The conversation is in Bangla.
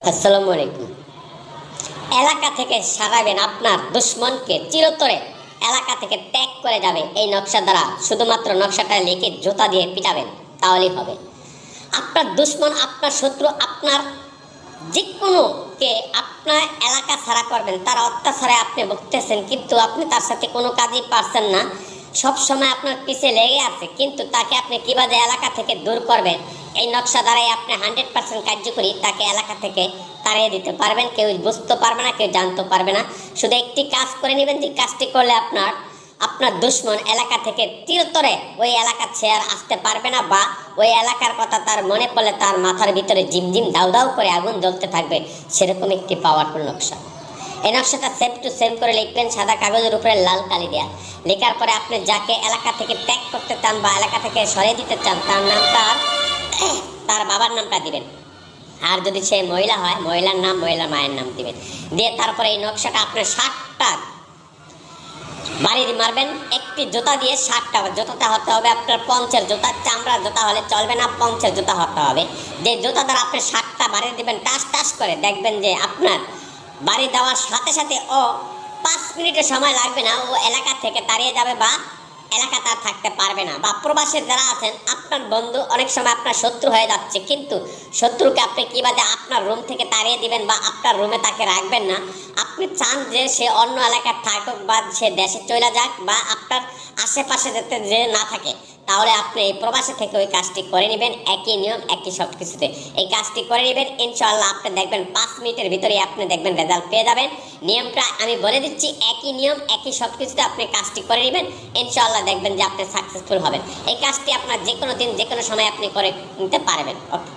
আসসালামু আলাইকুম। এলাকা থেকে সরাবেন আপনার দুশ্মনকে চিরতরে এলাকা থেকে ত্যাগ করে যাবে এই নকশা দ্বারা। শুধুমাত্র নকশাটা লিখে জুতা দিয়ে পিটাবেন, তাহলেই হবে। আপনার দুশ্মন, আপনার শত্রু, আপনার যে কোনোকে আপনার এলাকা ছাড়া করবেন, তার অত্যাচারে আপনি ভুগতেছেন, কিন্তু আপনি তার সাথে কোনো কাজই পারছেন না। সব সময় আপনার পিছে লেগে আছে, কিন্তু তাকে আপনি কীভাবে এলাকা থেকে দূর করবেন, এই নকশা দ্বারাই আপনি 100% কার্যকরী তাকে এলাকা থেকে তাড়িয়ে দিতে পারবেন। কেউ বুঝতে পারবে না, কেউ জানতে পারবে না। শুধু একটি কাজ করে নেবেন, যে কাজটি করলে আপনার আপনার দুশ্মন এলাকা থেকে চিরতরে ওই এলাকা ছেড়ে আসতে পারবে না, বা ওই এলাকার কথা তার মনে পড়লে তার মাথার ভিতরে ঝিমঝিম দাউ দাউ করে আগুন জ্বলতে থাকবে। সেরকম একটি পাওয়ারফুল নকশা। এই নকশাটা সেভ টু সেভ করে লিখবেন সাদা কাগজের উপরে লাল কালি দেয়া। লেখার পরে আপনি যাকে এলাকা থেকে ত্যাগ করতে চান বা এলাকা থেকে সরিয়ে দিতে চান, তার নামটা, তার বাবার নামটা দিবেন। আর যদি সে মহিলা হয়, মহিলার নাম, মহিলার মায়ের নাম দিবেন। দিয়ে তারপরে এই নকশাটা আপনার 60টা বাড়ি মারবেন একটি জুতা দিয়ে। 60টা জুতাটা হতে হবে আপনার পঞ্চের জুতা, চামড়ার জুতা হলে চলবে না, পঞ্চের জুতা হতে হবে। যে জুতা দ্বারা আপনি 60টা বাড়ি দিবেন টাস টাস করে, দেখবেন যে আপনার বাড়ি দেওয়ার সাথে সাথে 5 মিনিটের সময় লাগবে না, ও এলাকা থেকে তাড়িয়ে যাবে বা এলাকা তার থাকতে পারবে না। বা প্রবাসে যারা আছেন, আপনার বন্ধু অনেক সময় আপনার শত্রু হয়ে যাচ্ছে, কিন্তু শত্রুকে আপনি কীভাবে আপনার রুম থেকে তাড়িয়ে দিবেন বা আপনার রুমে তাকে রাখবেন না। আপনি চান যে সে অন্য এলাকায় থাকুক বা সে দেশে চলে যাক বা আপনার আশেপাশে যাতে যে না থাকে, তাহলে আপনি এই প্রবাসে থেকে ওই কাজটি করে নেবেন। একই নিয়ম, একই সব কিছুতে এই কাজটি করে নেবেন। ইনশাআল্লাহ আপনি দেখবেন 5 মিনিটের ভিতরে আপনি দেখবেন রেজাল্ট পেয়ে যাবেন। নিয়মটা আমি বলে দিচ্ছি, একই নিয়ম, একই সব কিছুতে আপনি কাজটি করে নেবেন। ইনশাআল্লাহ দেখবেন যে আপনি সাকসেসফুল হবেন। এই কাজটি আপনার যে কোনো দিন, যে কোনো সময় আপনি করে নিতে পারবেন। ওকে।